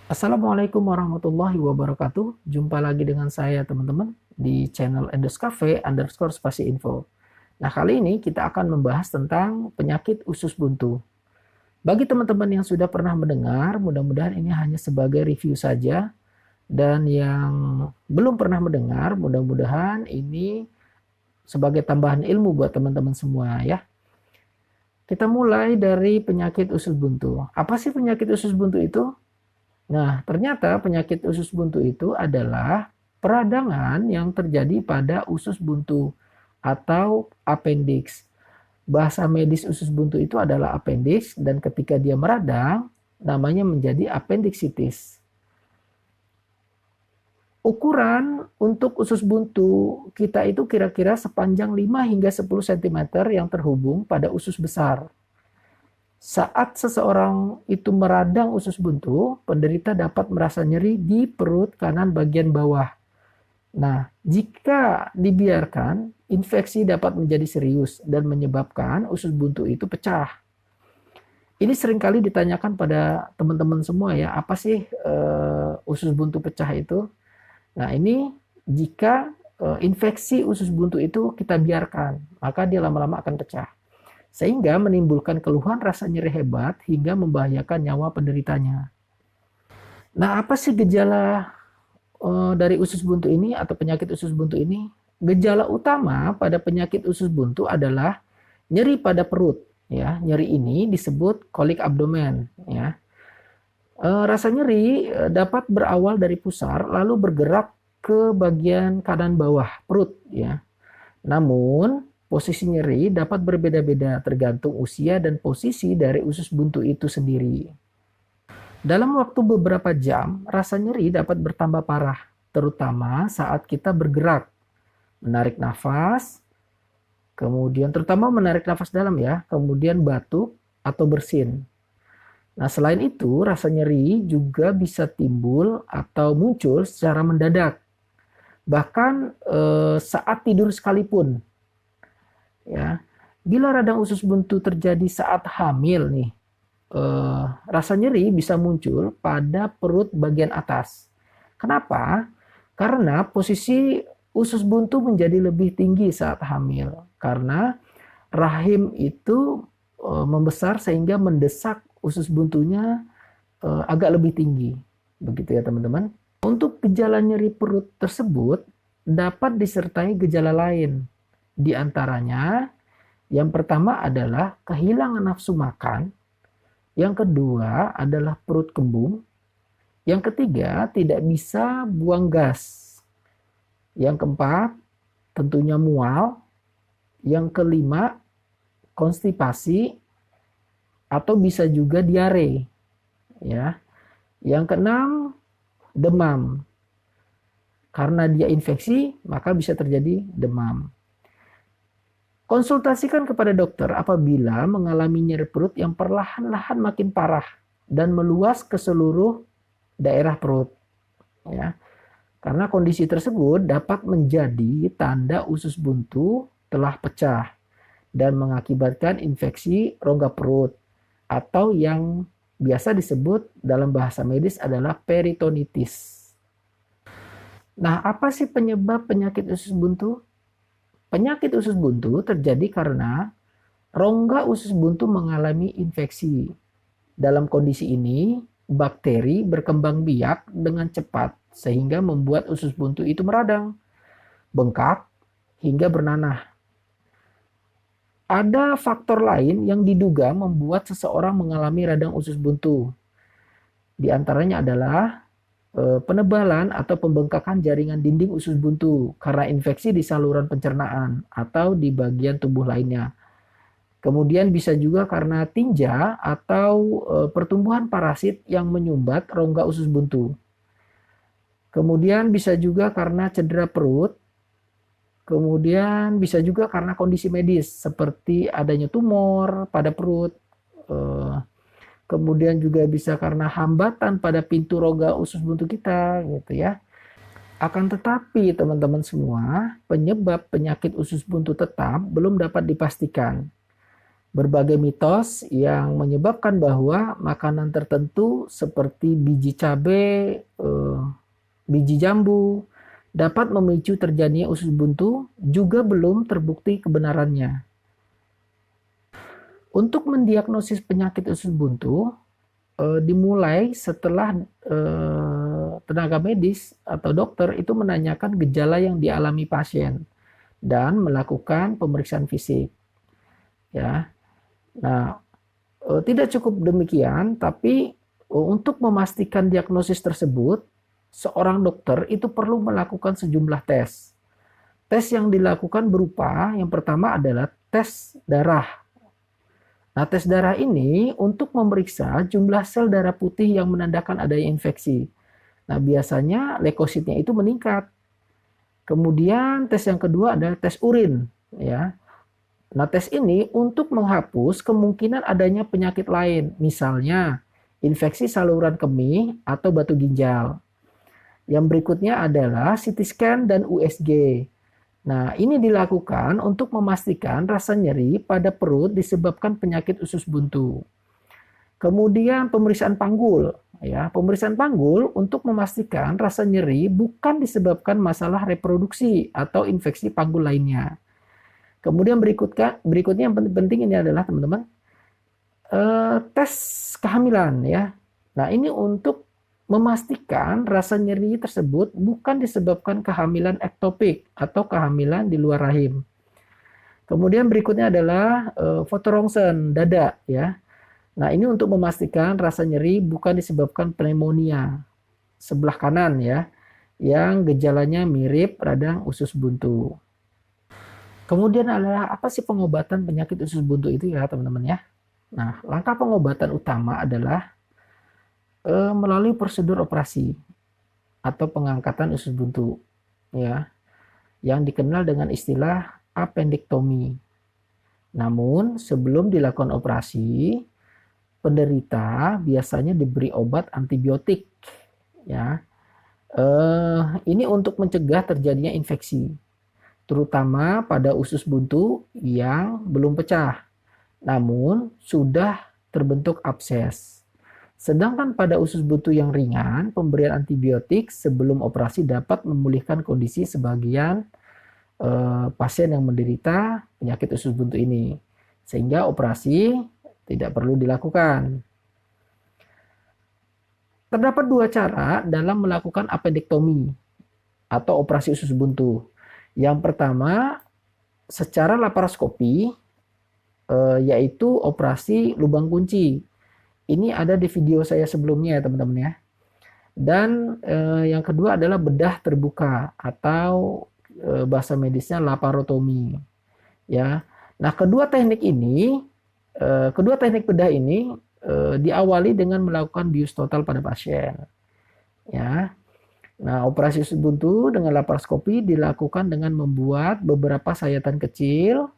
Assalamualaikum warahmatullahi wabarakatuh. Jumpa lagi dengan saya teman-teman di channel Endoscafe_spasi info. Nah, kali ini kita akan membahas tentang penyakit usus buntu. Bagi teman-teman yang sudah pernah mendengar, mudah-mudahan ini hanya sebagai review saja. Dan yang belum pernah mendengar, mudah-mudahan ini sebagai tambahan ilmu buat teman-teman semua ya. Kita mulai dari penyakit usus buntu. Apa sih penyakit usus buntu itu? Nah, ternyata penyakit usus buntu itu adalah peradangan yang terjadi pada usus buntu atau appendix. Bahasa medis usus buntu itu adalah appendix dan ketika dia meradang, namanya menjadi appendicitis. Ukuran untuk usus buntu kita itu kira-kira sepanjang 5 hingga 10 cm yang terhubung pada usus besar. Saat seseorang itu meradang usus buntu, penderita dapat merasa nyeri di perut kanan bagian bawah. Nah, jika dibiarkan, infeksi dapat menjadi serius dan menyebabkan usus buntu itu pecah. Ini seringkali ditanyakan pada teman-teman semua ya, apa sih usus buntu pecah itu? Nah, ini jika infeksi usus buntu itu kita biarkan, maka dia lama-lama akan pecah sehingga menimbulkan keluhan rasa nyeri hebat hingga membahayakan nyawa penderitanya. Nah, apa sih gejala dari usus buntu ini atau penyakit usus buntu ini? Gejala utama pada penyakit usus buntu adalah nyeri pada perut. Ya, nyeri ini disebut kolik abdomen. Ya, rasa nyeri dapat berawal dari pusar lalu bergerak ke bagian kanan bawah perut. Ya, namun posisi nyeri dapat berbeda-beda tergantung usia dan posisi dari usus buntu itu sendiri. Dalam waktu beberapa jam, rasa nyeri dapat bertambah parah, terutama saat kita bergerak, menarik nafas, kemudian terutama menarik nafas dalam ya, kemudian batuk atau bersin. Nah, selain itu, rasa nyeri juga bisa timbul atau muncul secara mendadak. Bahkan saat tidur sekalipun. Ya, bila radang usus buntu terjadi saat hamil nih, rasa nyeri bisa muncul pada perut bagian atas. Kenapa? Karena posisi usus buntu menjadi lebih tinggi saat hamil. Karena rahim itu membesar sehingga mendesak usus buntunya agak lebih tinggi. Begitu ya teman-teman. Untuk gejala nyeri perut tersebut dapat disertai gejala lain. Di antaranya, yang pertama adalah kehilangan nafsu makan, yang kedua adalah perut kembung, yang ketiga tidak bisa buang gas, yang keempat tentunya mual, yang kelima konstipasi atau bisa juga diare, ya. Yang keenam demam. Karena dia infeksi, maka bisa terjadi demam. Konsultasikan kepada dokter apabila mengalami nyeri perut yang perlahan-lahan makin parah dan meluas ke seluruh daerah perut. Ya. Karena kondisi tersebut dapat menjadi tanda usus buntu telah pecah dan mengakibatkan infeksi rongga perut atau yang biasa disebut dalam bahasa medis adalah peritonitis. Nah, apa sih penyebab penyakit usus buntu? Penyakit usus buntu terjadi karena rongga usus buntu mengalami infeksi. Dalam kondisi ini, bakteri berkembang biak dengan cepat sehingga membuat usus buntu itu meradang, bengkak, hingga bernanah. Ada faktor lain yang diduga membuat seseorang mengalami radang usus buntu. Di antaranya adalah penebalan atau pembengkakan jaringan dinding usus buntu karena infeksi di saluran pencernaan atau di bagian tubuh lainnya. Kemudian bisa juga karena tinja atau pertumbuhan parasit yang menyumbat rongga usus buntu. Kemudian bisa juga karena cedera perut. Kemudian bisa juga karena kondisi medis seperti adanya tumor pada perut. Kemudian juga bisa karena hambatan pada pintu rongga usus buntu kita gitu ya. Akan tetapi teman-teman semua, penyebab penyakit usus buntu tetap belum dapat dipastikan. Berbagai mitos yang menyebabkan bahwa makanan tertentu seperti biji cabai, biji jambu dapat memicu terjadinya usus buntu juga belum terbukti kebenarannya. Untuk mendiagnosis penyakit usus buntu dimulai setelah tenaga medis atau dokter itu menanyakan gejala yang dialami pasien dan melakukan pemeriksaan fisik. Ya. Nah, tidak cukup demikian, tapi untuk memastikan diagnosis tersebut, seorang dokter itu perlu melakukan sejumlah tes. Tes yang dilakukan berupa yang pertama adalah tes darah. Nah, tes darah ini untuk memeriksa jumlah sel darah putih yang menandakan adanya infeksi. Nah, biasanya leukositnya itu meningkat. Kemudian tes yang kedua adalah tes urin, ya. Nah, tes ini untuk menghapus kemungkinan adanya penyakit lain, misalnya infeksi saluran kemih atau batu ginjal. Yang berikutnya adalah CT scan dan USG. Nah, ini dilakukan untuk memastikan rasa nyeri pada perut disebabkan penyakit usus buntu. Kemudian pemeriksaan panggul, ya. Pemeriksaan panggul untuk memastikan rasa nyeri bukan disebabkan masalah reproduksi atau infeksi panggul lainnya. Kemudian berikutnya yang penting ini adalah teman-teman tes kehamilan, ya. Nah, ini untuk memastikan rasa nyeri tersebut bukan disebabkan kehamilan ektopik atau kehamilan di luar rahim. Kemudian berikutnya adalah foto rongsen dada, ya. Nah, ini untuk memastikan rasa nyeri bukan disebabkan pneumonia sebelah kanan, ya, yang gejalanya mirip radang usus buntu. Kemudian adalah apa sih pengobatan penyakit usus buntu itu, ya teman-teman, ya. Nah, langkah pengobatan utama adalah melalui prosedur operasi atau pengangkatan usus buntu, ya, yang dikenal dengan istilah appendektomi. Namun sebelum dilakukan operasi, penderita biasanya diberi obat antibiotik, ya. Ini untuk mencegah terjadinya infeksi, terutama pada usus buntu yang belum pecah, namun sudah terbentuk abses. Sedangkan pada usus buntu yang ringan, pemberian antibiotik sebelum operasi dapat memulihkan kondisi sebagian pasien yang menderita penyakit usus buntu ini, sehingga operasi tidak perlu dilakukan. Terdapat dua cara dalam melakukan appendektomi atau operasi usus buntu. Yang pertama, secara laparoskopi, yaitu operasi lubang kunci. Ini ada di video saya sebelumnya, ya teman-teman, ya. Dan yang kedua adalah bedah terbuka atau bahasa medisnya laparotomi, ya. Nah, kedua teknik bedah ini diawali dengan melakukan bius total pada pasien, ya. Nah, operasi usus buntu dengan laparoskopi dilakukan dengan membuat beberapa sayatan kecil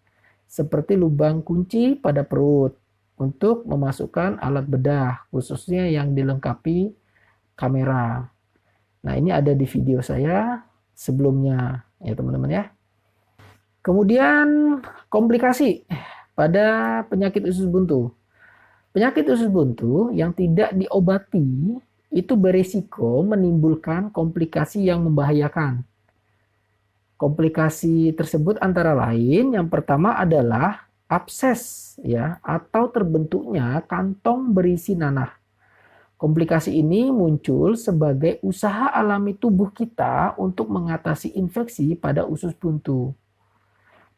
seperti lubang kunci pada perut untuk memasukkan alat bedah, khususnya yang dilengkapi kamera. Nah, ini ada di video saya sebelumnya, ya teman-teman, ya. Kemudian komplikasi pada penyakit usus buntu. Penyakit usus buntu yang tidak diobati itu berisiko menimbulkan komplikasi yang membahayakan. Komplikasi tersebut antara lain yang pertama adalah abses, ya, atau terbentuknya kantong berisi nanah. Komplikasi ini muncul sebagai usaha alami tubuh kita untuk mengatasi infeksi pada usus buntu.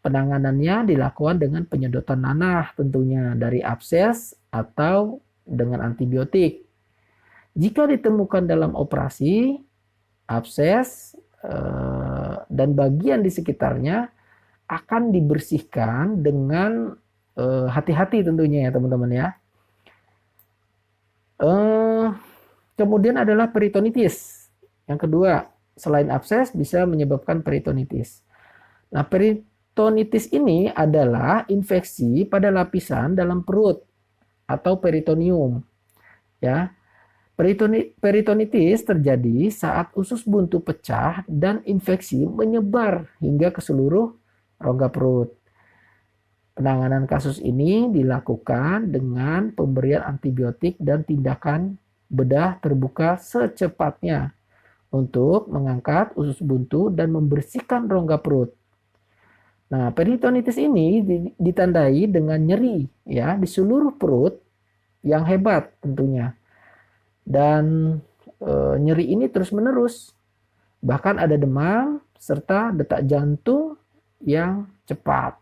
Penanganannya dilakukan dengan penyedotan nanah tentunya dari abses atau dengan antibiotik. Jika ditemukan dalam operasi, abses dan bagian di sekitarnya akan dibersihkan dengan hati-hati tentunya, ya teman-teman, ya. Kemudian adalah peritonitis. Yang kedua, selain abses bisa menyebabkan peritonitis. Nah, peritonitis ini adalah infeksi pada lapisan dalam perut atau peritoneum, ya. Peritonitis terjadi saat usus buntu pecah dan infeksi menyebar hingga ke seluruh rongga perut. Penanganan kasus ini dilakukan dengan pemberian antibiotik dan tindakan bedah terbuka secepatnya untuk mengangkat usus buntu dan membersihkan rongga perut. Nah, peritonitis ini ditandai dengan nyeri ya di seluruh perut yang hebat tentunya. Dan nyeri ini terus-menerus. Bahkan ada demam serta detak jantung yang cepat.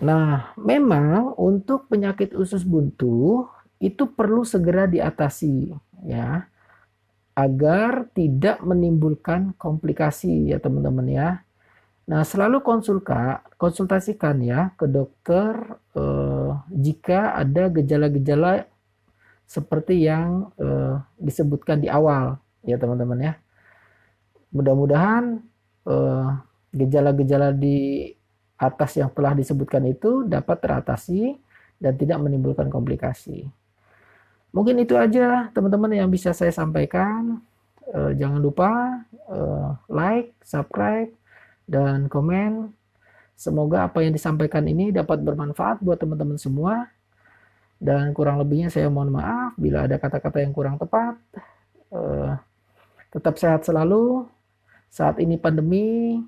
Nah, memang untuk penyakit usus buntu itu perlu segera diatasi ya, agar tidak menimbulkan komplikasi ya teman-teman ya. Nah, selalu konsultasikan ya ke dokter jika ada gejala-gejala seperti yang disebutkan di awal ya teman-teman ya. Mudah-mudahan gejala-gejala di atas yang telah disebutkan itu dapat teratasi dan tidak menimbulkan komplikasi. Mungkin itu aja teman-teman yang bisa saya sampaikan. Jangan lupa like, subscribe, dan komen. Semoga apa yang disampaikan ini dapat bermanfaat buat teman-teman semua. Dan kurang lebihnya saya mohon maaf bila ada kata-kata yang kurang tepat. Tetap sehat selalu. Saat ini pandemi,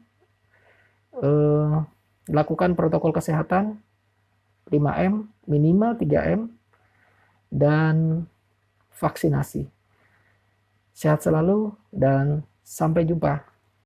lakukan protokol kesehatan 5M, minimal 3M, dan vaksinasi. Sehat selalu dan sampai jumpa.